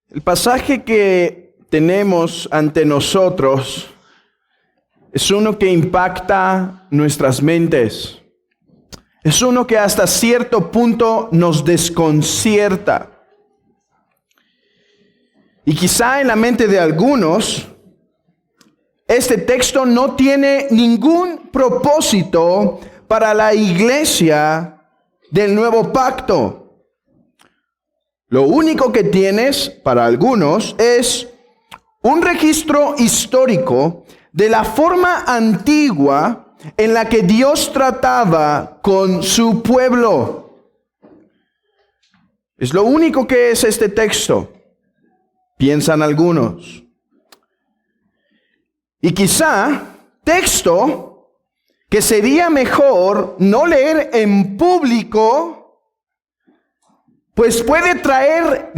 El pasaje que tenemos ante nosotros es uno que impacta nuestras mentes. Es uno que hasta cierto punto nos desconcierta. Y quizá en la mente de algunos, este texto no tiene ningún propósito para la iglesia del nuevo pacto. Lo único que tienes para algunos es un registro histórico de la forma antigua en la que Dios trataba con su pueblo. Es lo único que es este texto, piensan algunos. Y quizá texto que sería mejor no leer en público, pues puede traer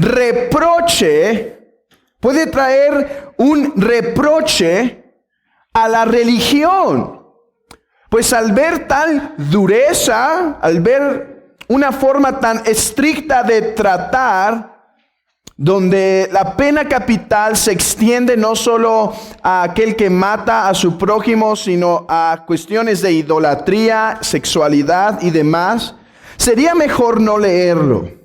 un reproche a la religión. Pues al ver tal dureza, al ver una forma tan estricta de tratar, donde la pena capital se extiende no solo a aquel que mata a su prójimo, sino a cuestiones de idolatría, sexualidad y demás, sería mejor no leerlo.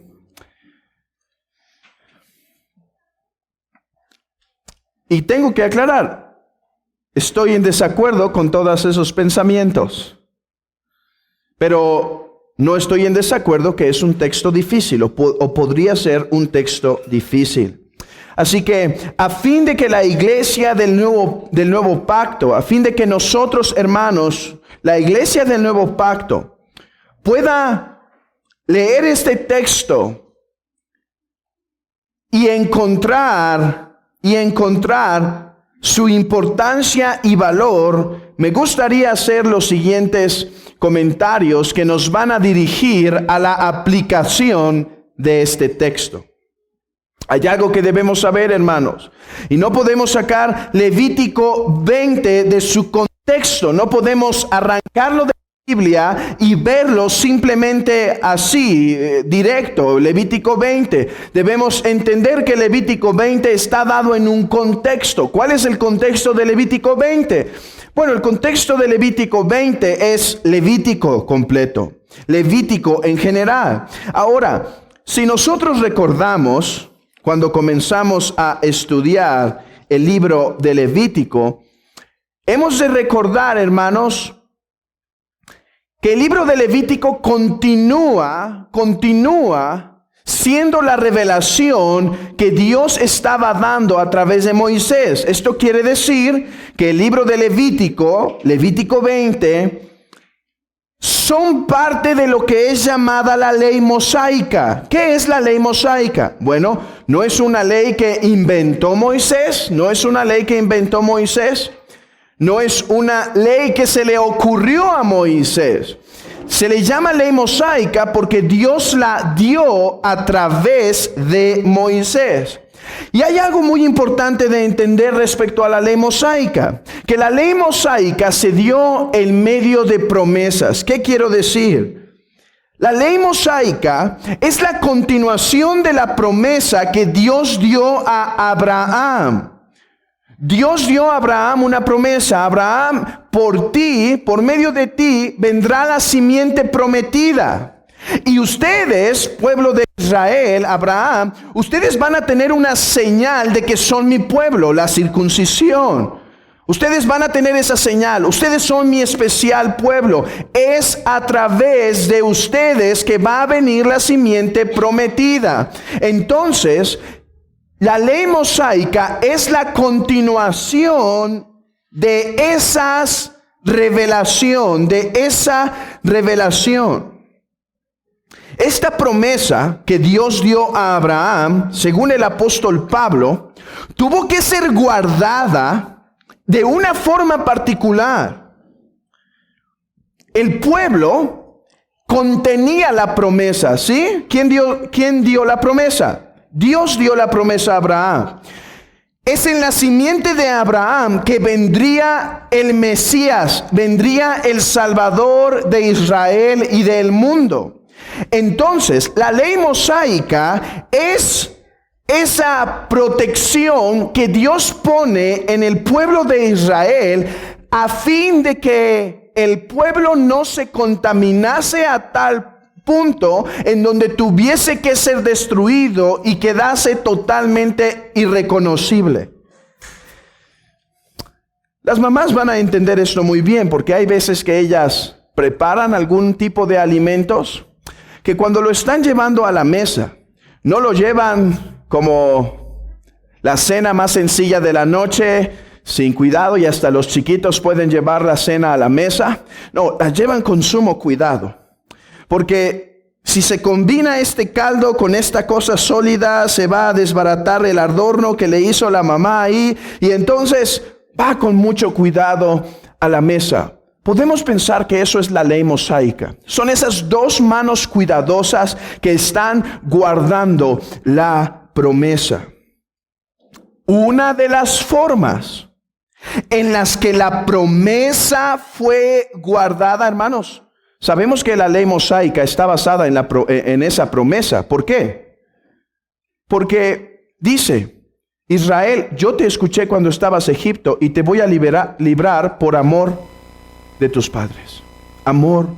Y tengo que aclarar, estoy en desacuerdo con todos esos pensamientos, pero no estoy en desacuerdo que es un texto difícil o podría ser un texto difícil. Así que a fin de que la iglesia del nuevo pacto, a fin de que nosotros, hermanos, la iglesia del nuevo pacto, pueda leer este texto y encontrar su importancia y valor, me gustaría hacer los siguientes comentarios que nos van a dirigir a la aplicación de este texto. Hay algo que debemos saber, hermanos, y no podemos sacar Levítico 20 de su contexto, no podemos arrancarlo de Biblia y verlo simplemente así, directo. Levítico 20. Debemos entender que Levítico 20 está dado en un contexto. ¿Cuál es el contexto de Levítico 20? Bueno, el contexto de Levítico 20 es Levítico completo, Levítico en general. Ahora, si nosotros recordamos, cuando comenzamos a estudiar el libro de Levítico, hemos de recordar, hermanos, que el libro de Levítico continúa siendo la revelación que Dios estaba dando a través de Moisés. Esto quiere decir que el libro de Levítico 20, son parte de lo que es llamada la ley mosaica. ¿Qué es la ley mosaica? Bueno, no es una ley que inventó Moisés, no es una ley que se le ocurrió a Moisés. Se le llama ley mosaica porque Dios la dio a través de Moisés. Y hay algo muy importante de entender respecto a la ley mosaica, que la ley mosaica se dio en medio de promesas. ¿Qué quiero decir? La ley mosaica es la continuación de la promesa que Dios dio a Abraham. Dios dio a Abraham una promesa. Abraham, por medio de ti, vendrá la simiente prometida. Y ustedes, pueblo de Israel, Abraham, ustedes van a tener una señal de que son mi pueblo, la circuncisión. Ustedes van a tener esa señal. Ustedes son mi especial pueblo. Es a través de ustedes que va a venir la simiente prometida. Entonces, la ley mosaica es la continuación de esa revelación. Esta promesa que Dios dio a Abraham, según el apóstol Pablo, tuvo que ser guardada de una forma particular. El pueblo contenía la promesa, ¿sí? ¿Quién dio la promesa? Dios dio la promesa a Abraham. Es en la simiente de Abraham que vendría el Mesías, vendría el Salvador de Israel y del mundo. Entonces, la ley mosaica es esa protección que Dios pone en el pueblo de Israel a fin de que el pueblo no se contaminase a tal punto en donde tuviese que ser destruido y quedase totalmente irreconocible. Las mamás van a entender esto muy bien porque hay veces que ellas preparan algún tipo de alimentos que cuando lo están llevando a la mesa, no lo llevan como la cena más sencilla de la noche, sin cuidado, y hasta los chiquitos pueden llevar la cena a la mesa. No, la llevan con sumo cuidado. Porque si se combina este caldo con esta cosa sólida, se va a desbaratar el adorno que le hizo la mamá ahí, y entonces va con mucho cuidado a la mesa. Podemos pensar que eso es la ley mosaica. Son esas dos manos cuidadosas que están guardando la promesa. Una de las formas en las que la promesa fue guardada, hermanos, sabemos que la ley mosaica está basada en esa promesa. ¿Por qué? Porque dice: Israel, yo te escuché cuando estabas en Egipto y te voy a librar por amor de tus padres. Amor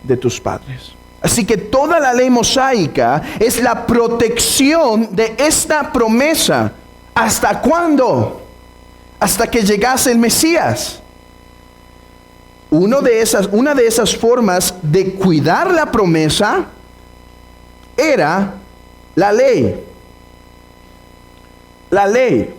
de tus padres. Así que toda la ley mosaica es la protección de esta promesa. ¿Hasta cuándo? Hasta que llegase el Mesías. Una de esas formas de cuidar la promesa era la ley. La ley.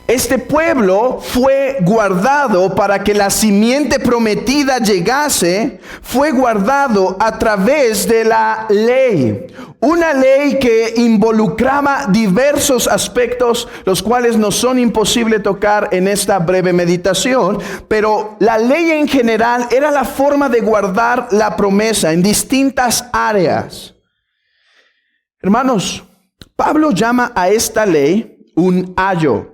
Este pueblo fue guardado para que la simiente prometida llegase, fue guardado a través de la ley. Una ley que involucraba diversos aspectos, los cuales no son imposibles tocar en esta breve meditación, pero la ley en general era la forma de guardar la promesa en distintas áreas. Hermanos, Pablo llama a esta ley un ayo.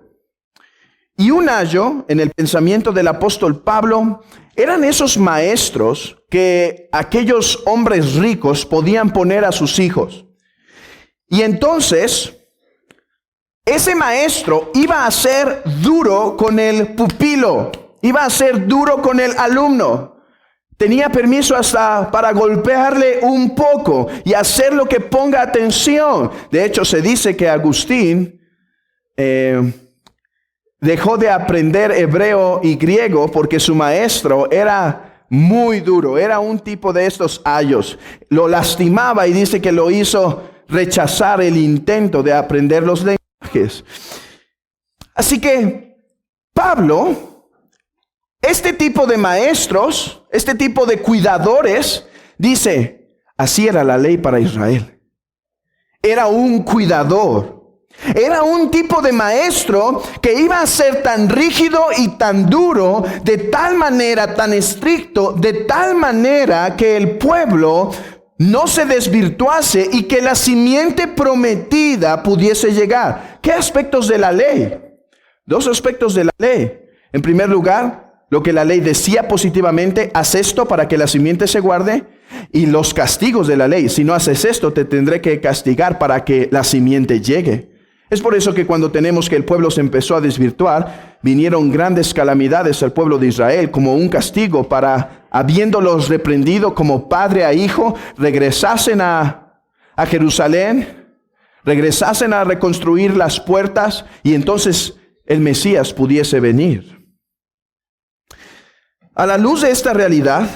Y un ayo, en el pensamiento del apóstol Pablo, eran esos maestros que aquellos hombres ricos podían poner a sus hijos. Y entonces, ese maestro iba a ser duro con el pupilo, iba a ser duro con el alumno. Tenía permiso hasta para golpearle un poco y hacerlo que ponga atención. De hecho, se dice que Agustín dejó de aprender hebreo y griego porque su maestro era muy duro. Era un tipo de estos ayos. Lo lastimaba y dice que lo hizo rechazar el intento de aprender los lenguajes. Así que Pablo, este tipo de maestros, este tipo de cuidadores, dice, así era la ley para Israel. Era un cuidador. Era un tipo de maestro que iba a ser tan rígido y tan duro, de tal manera, tan estricto, de tal manera que el pueblo no se desvirtuase y que la simiente prometida pudiese llegar. ¿Qué aspectos de la ley? Dos aspectos de la ley. En primer lugar, lo que la ley decía positivamente: haz esto para que la simiente se guarde. Y los castigos de la ley: si no haces esto, te tendré que castigar para que la simiente llegue. Es por eso que cuando tenemos que el pueblo se empezó a desvirtuar, vinieron grandes calamidades al pueblo de Israel como un castigo para, habiéndolos reprendido como padre a hijo, regresasen a Jerusalén, regresasen a reconstruir las puertas y entonces el Mesías pudiese venir. A la luz de esta realidad,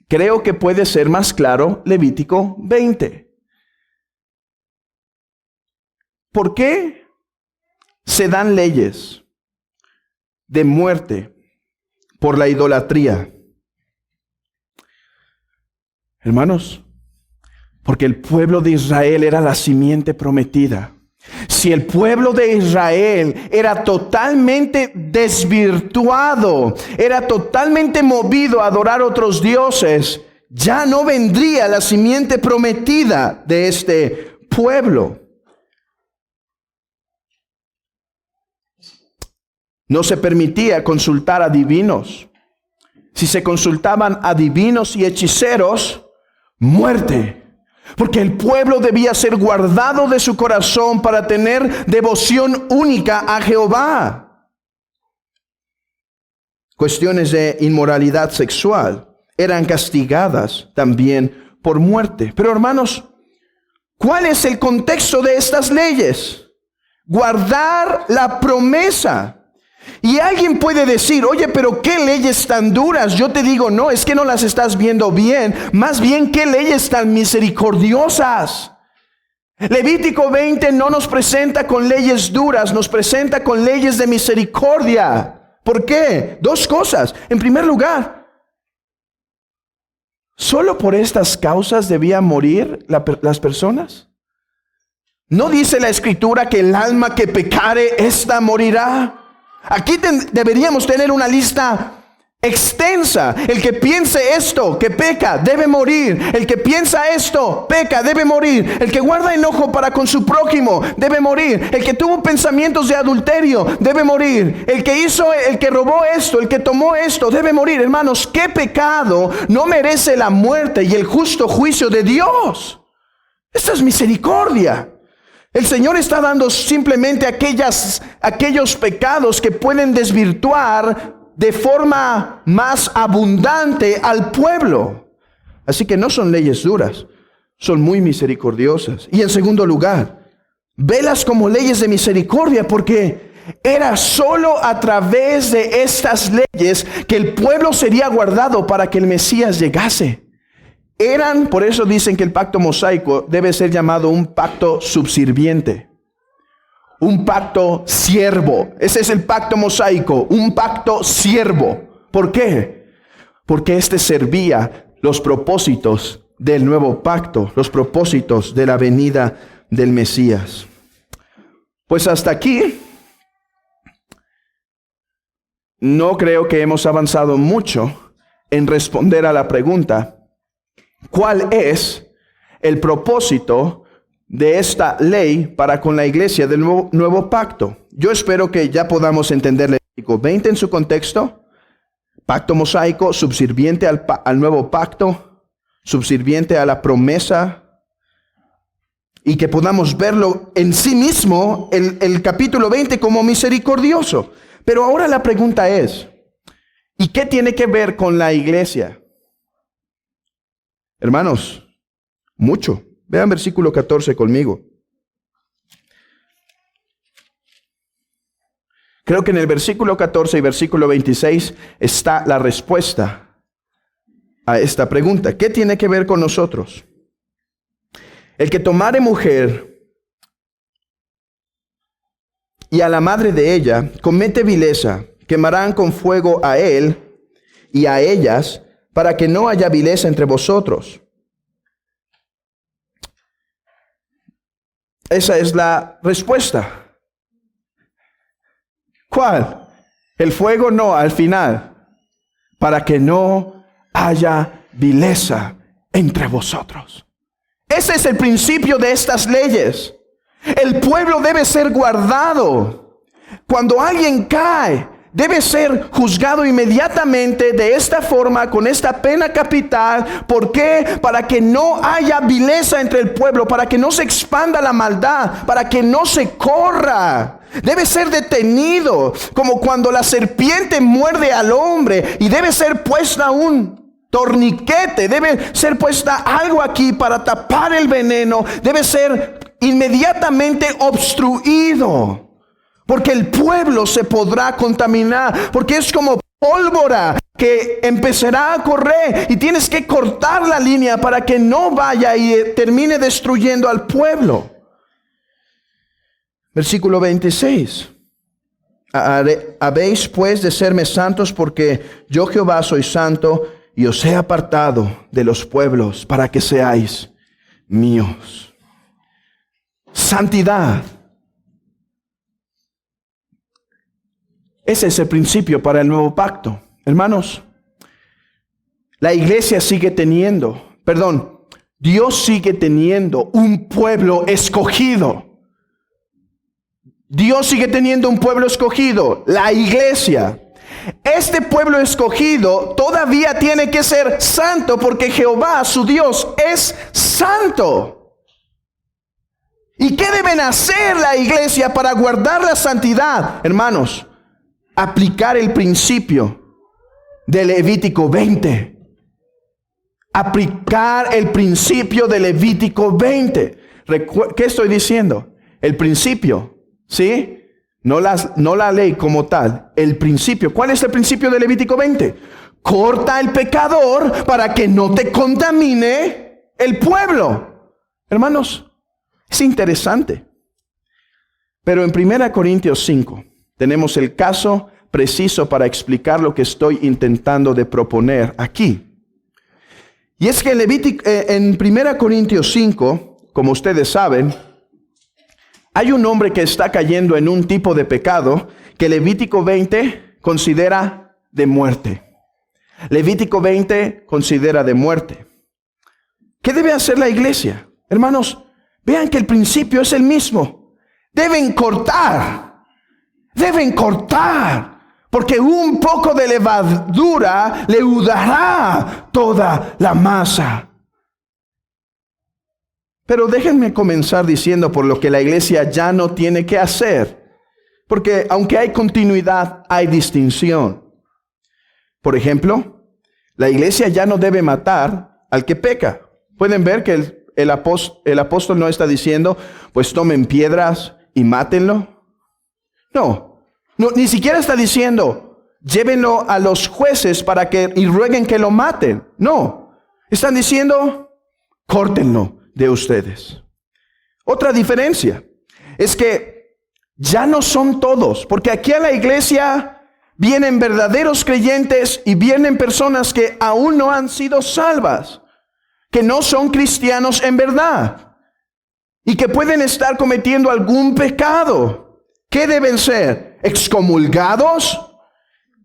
creo que puede ser más claro Levítico 20. ¿Por qué se dan leyes de muerte por la idolatría? Hermanos, porque el pueblo de Israel era la simiente prometida. Si el pueblo de Israel era totalmente desvirtuado, era totalmente movido a adorar otros dioses, ya no vendría la simiente prometida de este pueblo. No se permitía consultar a divinos. Si se consultaban a divinos y hechiceros, muerte. Porque el pueblo debía ser guardado de su corazón para tener devoción única a Jehová. Cuestiones de inmoralidad sexual eran castigadas también por muerte. Pero hermanos, ¿cuál es el contexto de estas leyes? Guardar la promesa. Y alguien puede decir, oye, pero ¿qué leyes tan duras? Yo te digo, no, es que no las estás viendo bien. Más bien, ¿qué leyes tan misericordiosas? Levítico 20 no nos presenta con leyes duras, nos presenta con leyes de misericordia. ¿Por qué? Dos cosas. En primer lugar, ¿solo por estas causas debían morir las personas? ¿No dice la Escritura que el alma que pecare, ésta morirá? Aquí deberíamos tener una lista extensa. El que piense esto, que peca, debe morir. El que piensa esto, peca, debe morir. El que guarda enojo para con su prójimo, debe morir. El que tuvo pensamientos de adulterio, debe morir. El que robó esto, el que tomó esto, debe morir. Hermanos, ¿qué pecado no merece la muerte y el justo juicio de Dios? Esta es misericordia. El Señor está dando simplemente aquellos pecados que pueden desvirtuar de forma más abundante al pueblo. Así que no son leyes duras, son muy misericordiosas. Y en segundo lugar, velas como leyes de misericordia, porque era solo a través de estas leyes que el pueblo sería guardado para que el Mesías llegase. Por eso dicen que el pacto mosaico debe ser llamado un pacto subserviente, un pacto siervo. Ese es el pacto mosaico, un pacto siervo. ¿Por qué? Porque este servía los propósitos del nuevo pacto, los propósitos de la venida del Mesías. Pues hasta aquí, no creo que hemos avanzado mucho en responder a la pregunta: ¿cuál es el propósito de esta ley para con la iglesia del nuevo pacto? Yo espero que ya podamos entender Levítico 20 en su contexto. Pacto mosaico, subserviente al nuevo pacto, subserviente a la promesa. Y que podamos verlo en sí mismo, el capítulo 20, como misericordioso. Pero ahora la pregunta es, ¿y qué tiene que ver con la iglesia? Hermanos, mucho. Vean versículo 14 conmigo. Creo que en el versículo 14 y versículo 26 está la respuesta a esta pregunta. ¿Qué tiene que ver con nosotros? El que tomare mujer y a la madre de ella comete vileza, quemarán con fuego a él y a ellas, para que no haya vileza entre vosotros. Esa es la respuesta. ¿Cuál? El fuego no, al final. Para que no haya vileza entre vosotros. Ese es el principio de estas leyes. El pueblo debe ser guardado. Cuando alguien cae, debe ser juzgado inmediatamente de esta forma, con esta pena capital. ¿Por qué? Para que no haya vileza entre el pueblo, para que no se expanda la maldad, para que no se corra. Debe ser detenido, como cuando la serpiente muerde al hombre, y debe ser puesta un torniquete, debe ser puesta algo aquí para tapar el veneno, debe ser inmediatamente obstruido. Porque el pueblo se podrá contaminar, porque es como pólvora que empezará a correr y tienes que cortar la línea para que no vaya y termine destruyendo al pueblo. Versículo 26. Habéis pues de serme santos, porque yo Jehová soy santo y os he apartado de los pueblos para que seáis míos. Santidad. Ese es el principio para el nuevo pacto. Hermanos, la iglesia Dios sigue teniendo un pueblo escogido. Dios sigue teniendo un pueblo escogido, la iglesia. Este pueblo escogido todavía tiene que ser santo, porque Jehová, su Dios, es santo. santo. ¿Y qué deben hacer la iglesia para guardar la santidad? Hermanos, aplicar el principio de Levítico 20. Aplicar el principio de Levítico 20. ¿Qué estoy diciendo? El principio, ¿sí? No la ley como tal, el principio. ¿Cuál es el principio de Levítico 20? Corta el pecador para que no te contamine el pueblo. Hermanos, es interesante. Pero en 1 Corintios 5 tenemos el caso preciso para explicar lo que estoy intentando de proponer aquí. Y es que en 1 Corintios 5, como ustedes saben, hay un hombre que está cayendo en un tipo de pecado que Levítico 20 considera de muerte. Levítico 20 considera de muerte. ¿Qué debe hacer la iglesia? Hermanos, vean que el principio es el mismo. Deben cortar, porque un poco de levadura leudará toda la masa. Pero déjenme comenzar diciendo por lo que la iglesia ya no tiene que hacer. Porque aunque hay continuidad, hay distinción. Por ejemplo, la iglesia ya no debe matar al que peca. Pueden ver que el apóstol no está diciendo, pues tomen piedras y mátenlo. No, ni siquiera está diciendo, llévenlo a los jueces y rueguen que lo maten. No, están diciendo, córtenlo de ustedes. Otra diferencia es que ya no son todos, porque aquí a la iglesia vienen verdaderos creyentes y vienen personas que aún no han sido salvas, que no son cristianos en verdad y que pueden estar cometiendo algún pecado. ¿Qué deben ser? ¿Excomulgados?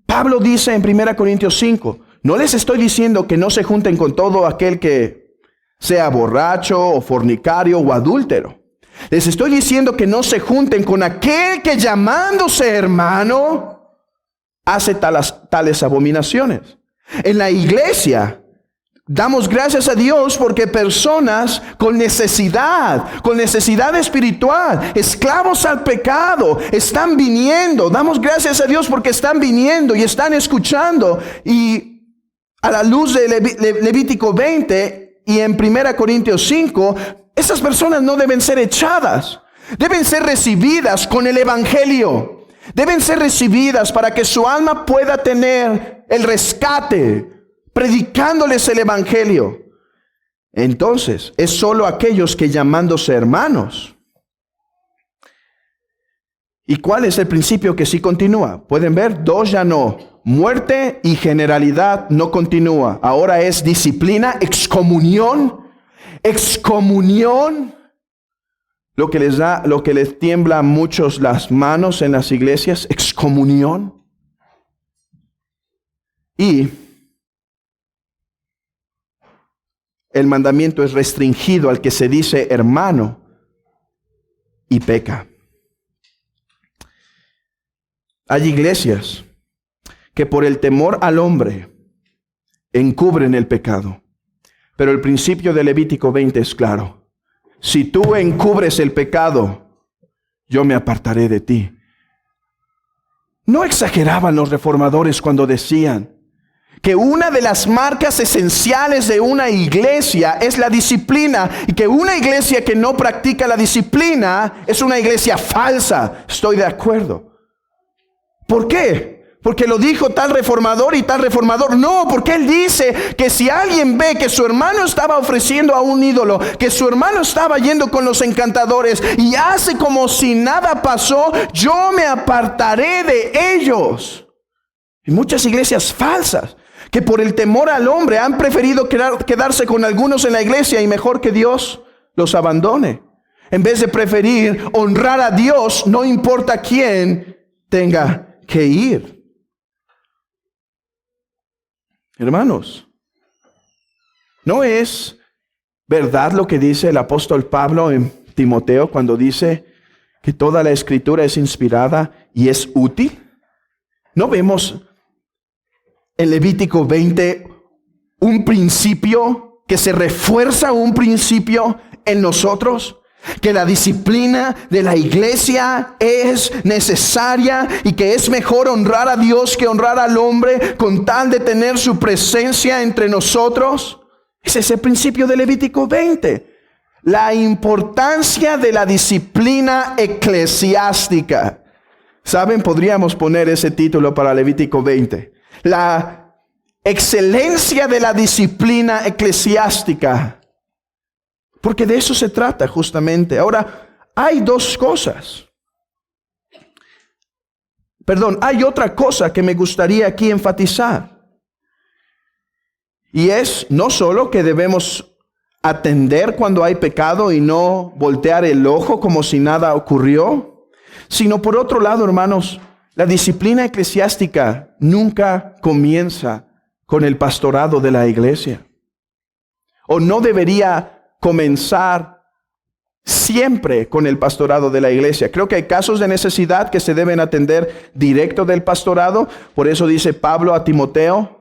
Pablo dice en 1 Corintios 5, no les estoy diciendo que no se junten con todo aquel que sea borracho o fornicario o adúltero. Les estoy diciendo que no se junten con aquel que llamándose hermano hace tales abominaciones. En la iglesia damos gracias a Dios porque personas con necesidad espiritual, esclavos al pecado, están viniendo. Damos gracias a Dios porque están viniendo y están escuchando. Y a la luz de Levítico 20 y en 1 Corintios 5, esas personas no deben ser echadas. Deben ser recibidas con el evangelio. Deben ser recibidas para que su alma pueda tener el rescate, predicándoles el evangelio. Entonces, es solo aquellos que llamándose hermanos. ¿Y cuál es el principio que sí continúa? Pueden ver, 2 ya no. Muerte y generalidad no continúa. Ahora es disciplina, excomunión. Excomunión. Lo que les tiembla a muchos las manos en las iglesias, excomunión. Y el mandamiento es restringido al que se dice hermano y peca. Hay iglesias que por el temor al hombre encubren el pecado. Pero el principio de Levítico 20 es claro. Si tú encubres el pecado, yo me apartaré de ti. No exageraban los reformadores cuando decían que una de las marcas esenciales de una iglesia es la disciplina, y que una iglesia que no practica la disciplina es una iglesia falsa. Estoy de acuerdo. ¿Por qué? Porque lo dijo tal reformador y tal reformador. No, porque él dice que si alguien ve que su hermano estaba ofreciendo a un ídolo, que su hermano estaba yendo con los encantadores y hace como si nada pasó, yo me apartaré de ellos. Y muchas iglesias falsas que por el temor al hombre han preferido quedarse con algunos en la iglesia y mejor que Dios los abandone. En vez de preferir honrar a Dios, no importa quién tenga que ir. Hermanos, ¿no es verdad lo que dice el apóstol Pablo en Timoteo cuando dice que toda la escritura es inspirada y es útil? ¿No vemos en Levítico 20 un principio que se refuerza un principio en nosotros? Que la disciplina de la iglesia es necesaria y que es mejor honrar a Dios que honrar al hombre con tal de tener su presencia entre nosotros. Ese es el principio de Levítico 20. La importancia de la disciplina eclesiástica. ¿Saben? Podríamos poner ese título para Levítico 20. La excelencia de la disciplina eclesiástica. Porque de eso se trata justamente. Ahora, hay otra cosa que me gustaría aquí enfatizar. Y es no solo que debemos atender cuando hay pecado y no voltear el ojo como si nada ocurrió, sino por otro lado, hermanos, la disciplina eclesiástica nunca comienza con el pastorado de la iglesia. O no debería comenzar siempre con el pastorado de la iglesia. Creo que hay casos de necesidad que se deben atender directo del pastorado. Por eso dice Pablo a Tito,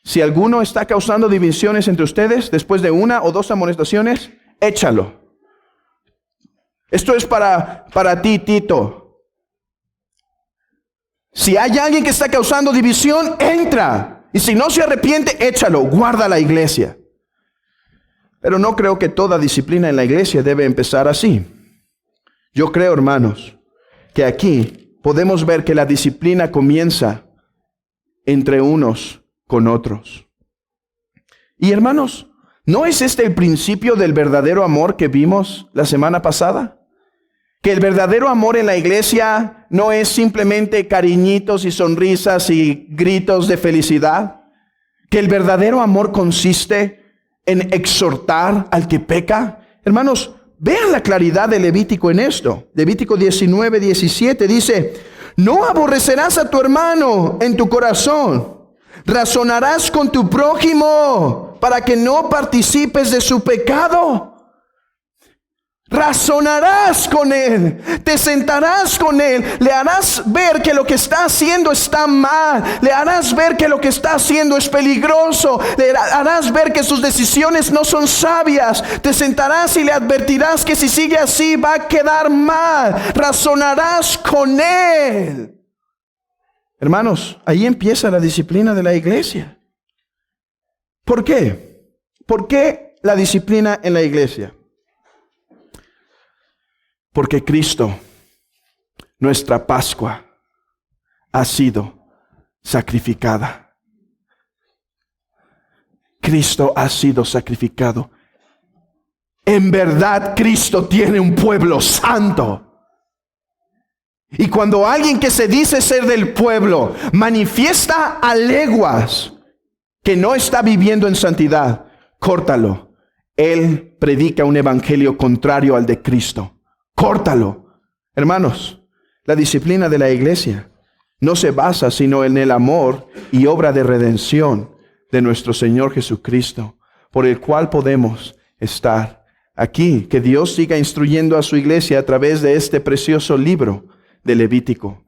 si alguno está causando divisiones entre ustedes, después de 1 o 2 amonestaciones, échalo. Esto es para ti, Tito. Si hay alguien que está causando división, entra. Y si no se arrepiente, échalo, guarda la iglesia. Pero no creo que toda disciplina en la iglesia debe empezar así. Yo creo, hermanos, que aquí podemos ver que la disciplina comienza entre unos con otros. Y hermanos, ¿no es este el principio del verdadero amor que vimos la semana pasada? Que el verdadero amor en la iglesia no es simplemente cariñitos y sonrisas y gritos de felicidad. Que el verdadero amor consiste en exhortar al que peca. Hermanos, vean la claridad de Levítico en esto. Levítico 19:17 dice: no aborrecerás a tu hermano en tu corazón. Razonarás con tu prójimo para que no participes de su pecado. Razonarás con él, te sentarás con él, le harás ver que lo que está haciendo está mal, le harás ver que lo que está haciendo es peligroso, le harás ver que sus decisiones no son sabias, te sentarás y le advertirás que si sigue así va a quedar mal, razonarás con él. Hermanos, ahí empieza la disciplina de la iglesia. ¿Por qué? ¿Por qué la disciplina en la iglesia? Porque Cristo, nuestra Pascua, ha sido sacrificada. Cristo ha sido sacrificado. En verdad, Cristo tiene un pueblo santo. Y cuando alguien que se dice ser del pueblo manifiesta a leguas que no está viviendo en santidad, córtalo. Él predica un evangelio contrario al de Cristo. Córtalo. Hermanos, la disciplina de la iglesia no se basa sino en el amor y obra de redención de nuestro Señor Jesucristo, por el cual podemos estar aquí. Que Dios siga instruyendo a su iglesia a través de este precioso libro de Levítico.